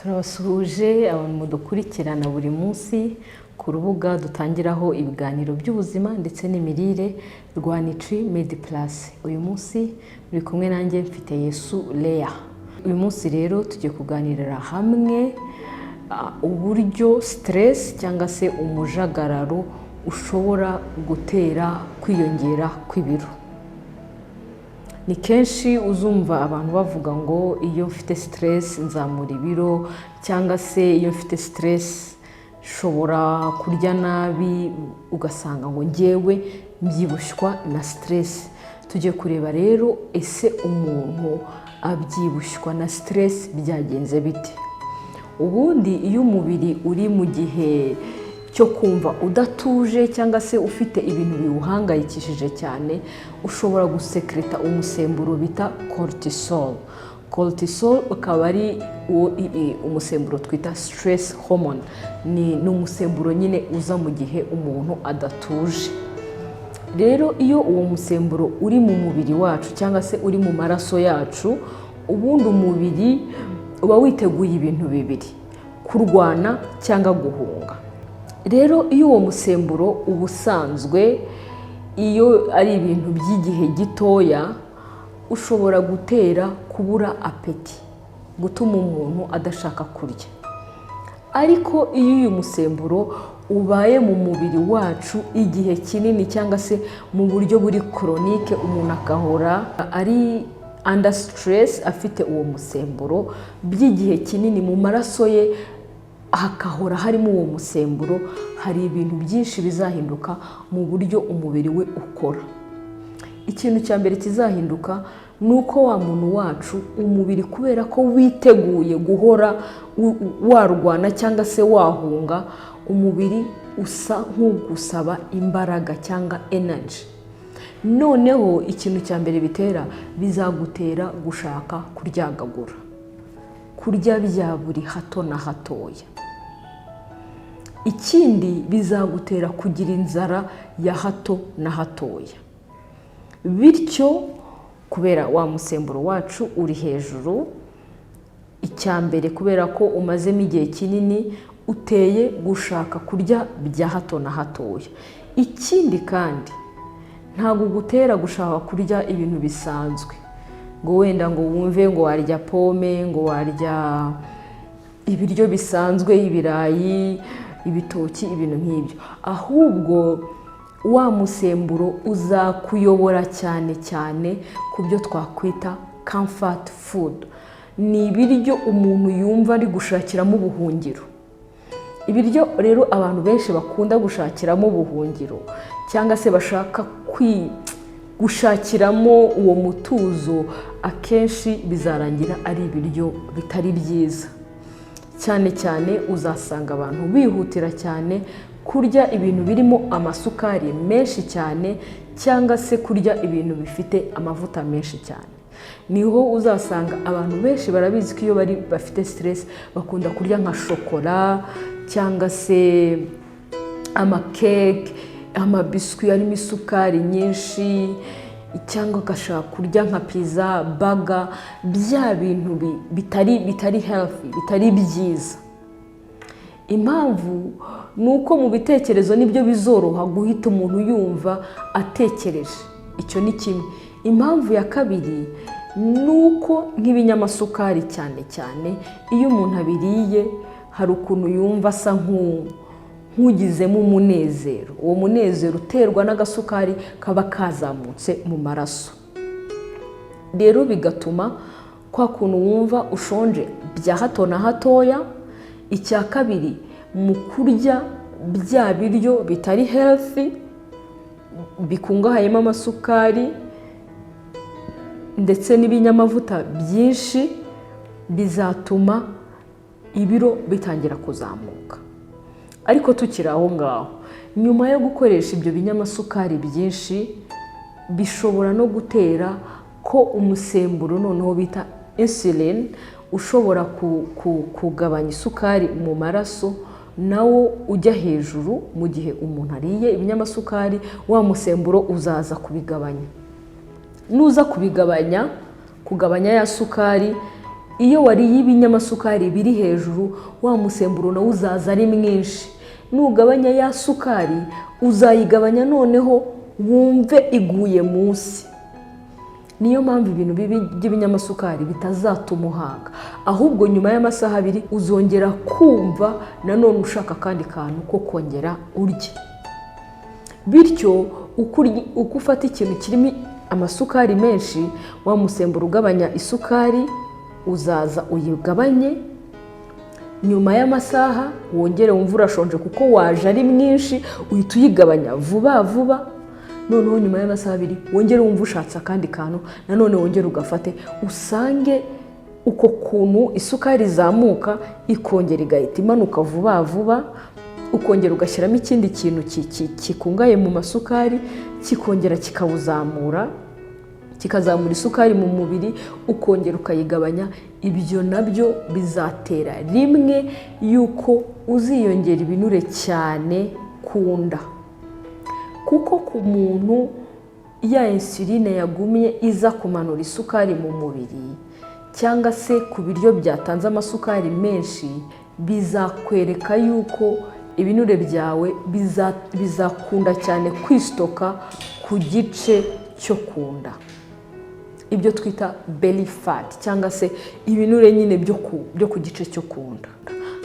Turabasuhuje abantu mudukurikirana buri munsi ku rubuga dutangiraho ibiganiro by'ubuzima ndetse n'imirire rwa Nutri Med Plus. Uyu munsi muri kumwe nanjye mfite Yesu Leah. Uyu munsi rero tugiye kuganirira hamwe uburyo stress cyangwa se umujagararo ushobora gutera kwiyongera kw'ibiro. Ni kenshi uzumva abantu bavuga ngo iyo mfite stress nzamura ibiro, cyangwa se iyo mfite stress shobora kurya nabi, ugasanga ngo ngewe mbyibushywa na stress. Tugiye kureba rero ese umuntu abyibushywa na stress byagenze bite. Ubundi iyo umubiri uri mu gihe cyo kumva udatuje cyangwa se ufite ibintu biwuhangayikishije cyane, ushobora gusekreta umusemburo bita cortisol. Cortisol ukaba ari umusemburo twita stress hormone. Ni umusemburo nyine uza mu gihe umuntu adatuje. Rero iyo uwo musemburo uri mu mubiri wacu cyangwa se uri mu maraso yacu, ubundi umubiri uba witeguye ibintu bibiri: kurwana cyangwa guhunga. Rero iyo uwo musemburo ubusanzwe iyo ari ibintu by'igihe gitoya, ushobora gutera kubura apeti, gutuma umuntu adashaka kurya. Ariko iyo uyu musemburo ubaye mu mubiri wacu igihe kinini cyangwa se mu buryo buri chronique, umuntu agahora ari under stress, afite uwo musemburo by'igihe kinini mu maraso ye, hakahora harimo uwo musemburo, hari ibintu byinshi bizahinduka mu buryo umubiri we ukora. Ikintu cya mbere kizahinduka ni uko wa muntu wacu umubiri, kubera ko witeguye guhora warwana cyangwa se wahunga, umubiri usa nk'ugusaba imbaraga cyangwa energy. Noneho ikintu cya mbere bitera, bizagutera gushaka kuryagagura, kurya bya buri hato na hatoya. Ikindi bizagutera kugira inzara ya hato na hatoya. Bityo kubera wa musemburo wacu uri hejuru, icya mbere kubera ko umazemo igihe kinini, uteye gushaka kurya bya hato na hatoya. Ikindi kandi ntabwo gutera gushaka kurya ibintu bisanzwe, ngo wenda ngo wumve ngo warya pome, ngo warya ibiryo bisanzwe, ibirayi, ibitoki, ibintu nk'ibyo. Ahubwo wa musemburo uzakuyobora cyane cyane ku byo twakwita comfort food. Ni ibiryo umuntu yumva ari gushakiramo ubuhungiro. Ibiryo rero abantu benshi bakunda gushakiramo ubuhungiro cyangwa se bashaka gushakiramo uwo mutuzo, akenshi bizarangira ari ibiryo bitari byiza. Cyane cyane uzasanga abantu bihutira cyane kurya ibintu birimo amasukari menshi cyane, cyangwa se kurya ibintu bifite amavuta menshi cyane. Niho uzasanga abantu benshi barabizi ko iyo bafite stress bakunda kurya nka shokora cyangwa se amakeke, amabiswi arimo isukari nyinshi, cyangwa ugashaka kurya nka pizza, burger, bya bintu bitari healthy, bitari byiza. Impamvu ni uko mu bitekerezo nibyo bizoroha guhita umuntu yumva atekereje. Icyo ni kimwe. Impamvu ya kabiri ni uko nk'ibinyamasukari cyane cyane, iyo umuntu abiriye hari ukuntu yumva asa nk'ugizemo umunezero. Uwo munezero uterwa n'agasukari kaba kazamutse mu maraso. Rero bigatuma kwa kuntu wumva ushonje bya hato na hatoya. Icya kabiri, mu kurya bya biryo bitari healthy, bikungahayemo amasukari ndetse n'ibinyamavuta byinshi, bizatuma ibiro bitangira kuzamuka. Ariko tukiri aho ngaho, nyuma yo gukoresha ibyo binyamasukari byinshi, bishobora no gutera ko umusemburo noneho bita insulin ushobora kugabanya isukari mu maraso, nawo ujya hejuru. Mu gihe umuntu ariye ibinyamasukari, wa musemburo uzaza kubigabanya. Nuza kubigabanya, kugabanya ya sukari, iyo wariye ibinyamasukari biri hejuru, wa musemburo nawo uzaza ari mwinshi. Nugabanya ya sukari uzayigabanya noneho wumve iguye munsi. Niyo mpamvu ibintu by'ibinyamasukari bitazatuma uhaga, ahubwo nyuma y'amasaha 2 uzongera kumva nanone ushaka kandi kantu ko kongera urye. Bityo uko ufata ikintu kirimo amasukari menshi, wa musemburo ugabanya isukari uzaza uyigabanye, nyuma y'amasaha wongere wumva urashonje kuko waje ari mwinshi, uhita uyigabanya vuba vuba. Noneho nyuma y'amasaha 2 wongere wumva ushatse kandi kantu, nanone wongere ugafate, usange uko kuntu isukari izamuka ikongera igahita imanuka vuba vuba, ukongera ugashyiramo ikindi kintu kikungaye mu masukari, kikongera kikawuzamura, kikazamura isukari mu mubiri, ukongera ukayigabanya. Ibyo nabyo bizatera rimwe yuko uziyongera ibinure cyane kunda, kuko ku muntu ya insuline yagumye iza kumanura isukari mu mubiri, cyangwa se ku biryo byatanze amasukari menshi, bizakwereka yuko ibinure byawe bizakunda cyane kwistoka ku gice cyo kunda. Ibyo twita belly fat, cyangwa se ibinure nyine byo ku gice cyo kunda.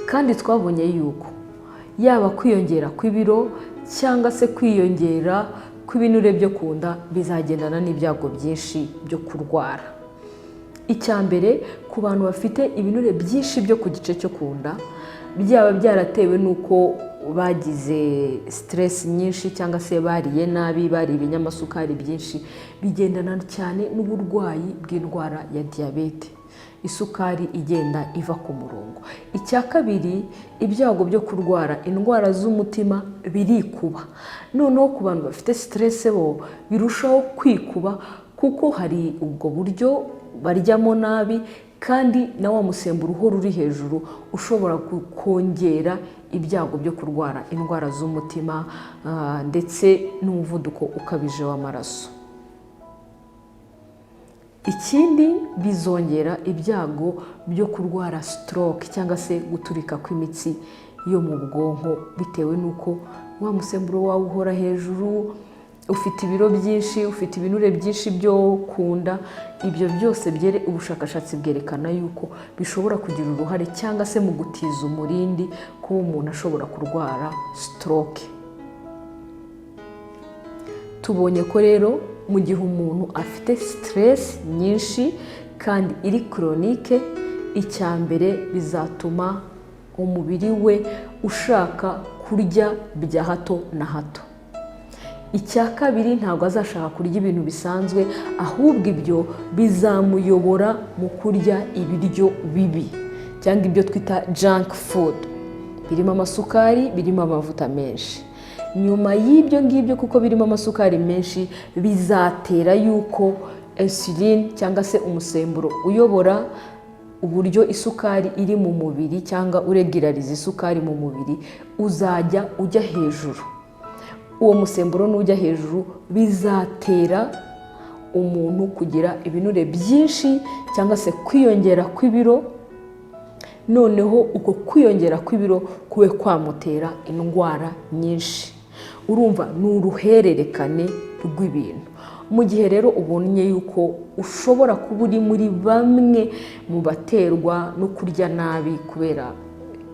Kandi twabonye yuko yaba kwiyongera kw'ibiro cyangwa se kwiyongera kw'ibinure byo kunda bizagendana n'ibyago byinshi byo kurwara. Icyambere, ku bantu bafite ibinure byinshi byo ku gice cyo kunda, byaba byaratewe nuko bagize stress nyinshi cyangwa se bariye nabi, bari ibinyamasukari byinshi, bigendana cyane n'uburwayi bw'indwara ya diabete, isukari igenda iva ku murongo. Icya kabiri, ibyago byo kurwara indwara z'umutima birikuba. Noneho ku bantu bafite stress bo birushaho kwikuba, kuko hari ubwo buryo baryamo nabi, kandi na wa musemburo uhora uri hejuru ushobora kongera ibyago byo kurwara indwara z'umutima ndetse n'umuvuduko ukabije w'amaraso. Ikindi, bizongera ibyago byo kurwara stroke cyangwa se guturika kw'imitsi yo mu bwonko, bitewe nuko wa musemburo wawe uhora hejuru, ufite ibiro byinshi, ufite ibinure byinshi byo kunda. Ibyo byose ubushakashatsi bwerekana yuko bishobora kugira uruhare cyangwa se mu gutiza umurindi kuba umuntu ashobora kurwara stroke. Tubonye ko rero mu gihe umuntu afite stress nyinshi kandi iri chronique, icyambere bizatuma umubiri we ushaka kurya bya hato na hato. Icya kabiri, ntabwo azashaka kurya ibintu bisanzwe, ahubwo ibyo bizamuyobora mu kurya ibiryo bibi cyangwa ibyo twita junk food, birimo amasukari, birimo amavuta menshi. Nyuma y'ibyo ngibyo, kuko birimo amasukari menshi, bizatera yuko insuline cyangwa se umusemburo uyobora uburyo isukari iri mu mubiri cyangwa uregulariza isukari mu mubiri uzajya ujya hejuru. Uwo musemburo nujya hejuru, bizatera umuntu kugira ibinure byinshi cyangwa se kwiyongera kw'ibiro. Noneho uko kwiyongera kw'ibiro kube kwamutera indwara nyinshi. Urumva ni uruhererekane rw'ibintu. Mu gihe rero ubonye yuko ushobora kuba uri muri bamwe mu baterwa no kurya nabi kubera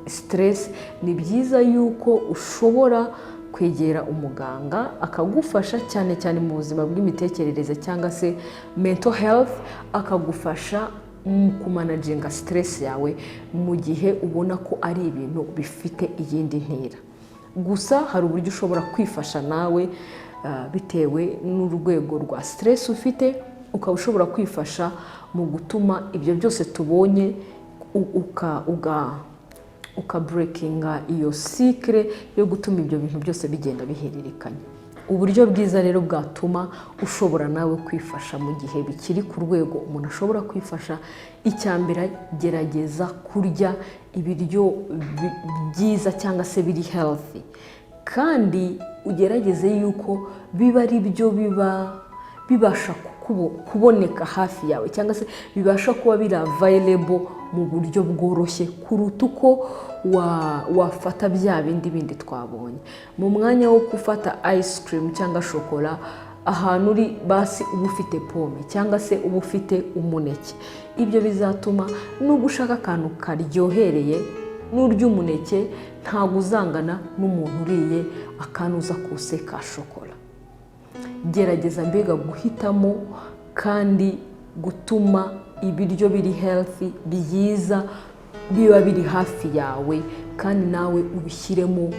stress, ni byiza yuko ushobora kwegera umuganga akagufasha, cyane cyane mu buzima bw'imitekerereze cyangwa se mental health, akagufasha mu kumanaginga stress yawe mu gihe ubona ko ari ibintu bifite iyindi ntera. Gusa hari uburyo ushobora kwifasha nawe bitewe n'urwego rwa stress ufite, ukaba ushobora kwifasha mu gutuma ibyo byose tubonye ukabreakinga iyo cycle yo gutuma ibyo bintu byose bigenda bihererekanya. Uburyo bwiza rero bwatuma ushobora nawe kwifasha mu gihe bikiri ku rwego umuntu ashobora kwifasha, icyambere, gerageza kurya ibiryo byiza cyangwa se biri healthy, kandi ugerageze yuko biba ari byo bibasha kuboneka hafi yawe cyangwa se bibasha kuba biri available mu buryo bworoshye kuruta uko wafata bya bindi twabonye. Mu mwanya wo gufata ice cream cyangwa shokora, ahantu uri basi uba ufite pome cyangwa se uba ufite umuneke. Ibyo bizatuma nubwo ushaka akantu karyohereye n'urya umuneke ntabwo uzangana n'umuntu uriye akanuza kose ka shokora. Gerageza mbega guhitamo kandi gutuma ibiryo biri healthy byiza biba biri hafi yawe, kandi nawe ubishyiremo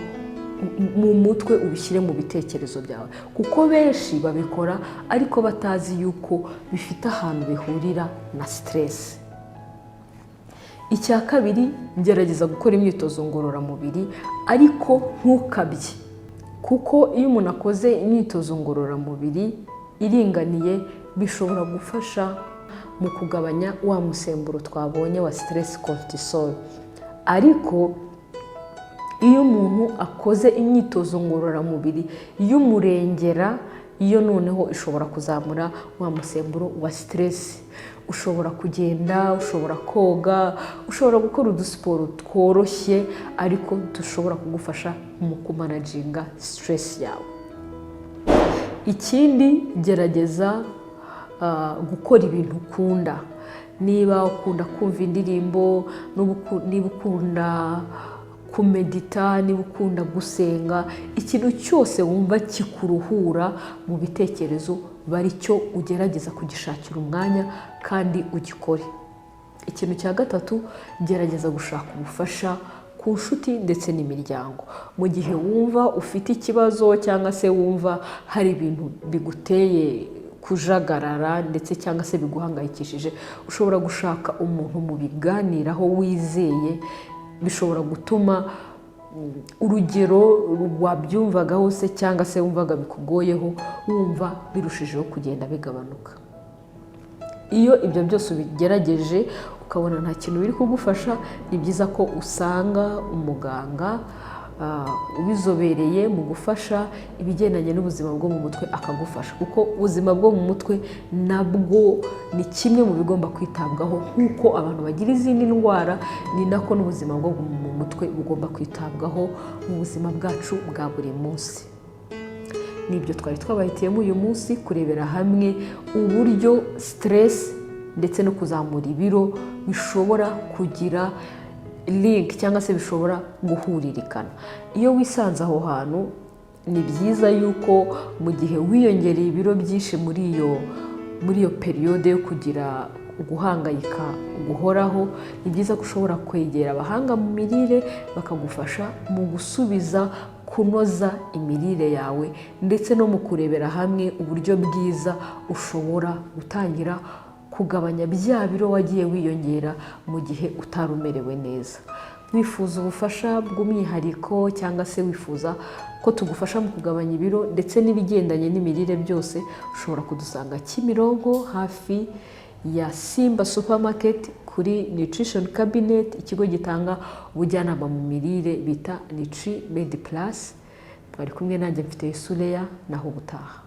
mu mutwe, ubishyire mu bitekerezo byawe, kuko benshi babikora ariko batazi yuko bifite ahantu bihurira na stress. Icya kabiri, gerageza gukora imyitozo ngororamubiri ariko ntukabye, kuko iyo umuntu akoze imyitozo ngororamubiri iringaniye bishobora gufasha mu kugabanya wa musemburo twabonye wa stress cortisol. Ariko iyo umuntu akoze imyitozo ngororamubiri y'umurengera, iyo noneho ishobora kuzamura wa musemburo wa stress. Ushobora kugenda, ushobora koga, ushobora gukora udusiporo tworoshye ariko dushobora kugufasha mu kumanaginga stress yawe. Ikindi, gerageza gukora ibintu ukunda. Niba ukunda kumva indirimbo, niba ukunda kumedita, niba ukunda gusenga, ikintu cyose wumva kikuruhura mu bitekerezo bari cyo ugerageza kugishakira umwanya kandi ugikore. Ikintu cya gatatu, gerageza gushaka ubufasha ku nshuti ndetse n'imiryango. Mu gihe wumva ufite ikibazo cyangwa se wumva hari ibintu biguteye kujagarara ndetse cyangwa se biguhangayikishije, ushobora gushaka umuntu mu biganiraho wizeye. Bishobora gutuma urugero wabyumvagaho se cyangwa se wumvaga bikugoyeho wumva birushijeho kugenda bigabanuka. Iyo ibyo byose ubigerageje ukabona nta kintu biri kugufasha, ni byiza ko usanga umuganga ubizobereye mu gufasha ibigendanye n'ubuzima bwo mu mutwe akagufasha, kuko ubuzima bwo mu mutwe nabwo ni kimwe mu bigomba kwitabwaho. Nk'uko abantu bagira izindi ndwara, ni nako n'ubuzima bwo mu mutwe bugomba kwitabwaho mu buzima bwacu bwa buri munsi. Nibyo twari twabahitiyemo uyu munsi, kurebera hamwe uburyo stress ndetse no kuzamura ibiro bishobora kugira link cyangwa se bishobora guhuririkana. Iyo wisanze aho hantu, ni byiza yuko mu gihe wiyongereye ibiro byinshi muri iyo periode yo kugira guhangayika guhoraho, ni byiza ko ushobora kwegera abahanga mu mirire bakagufasha mu gusubiza kunoza imirire yawe ndetse no mu kurebera hamwe uburyo bwiza ushobora gutangira kugabanya bya biro wagiye wiyongera mu gihe utarumerewe neza. Wifuza ubufasha bw'umwihariko cyangwa se wifuza ko tugufasha mu kugabanya ibiro ndetse n'ibigendanye n'imirire byose, ushobora kudusanga Kimironko hafi ya Simba Supermarket kuri Nutrition Cabinet, ikigo gitanga ubujyanama mu mirire bita Nutri Med Plus. Twari kumwe nanjye mfite Yesu Leya, naho ubutaha.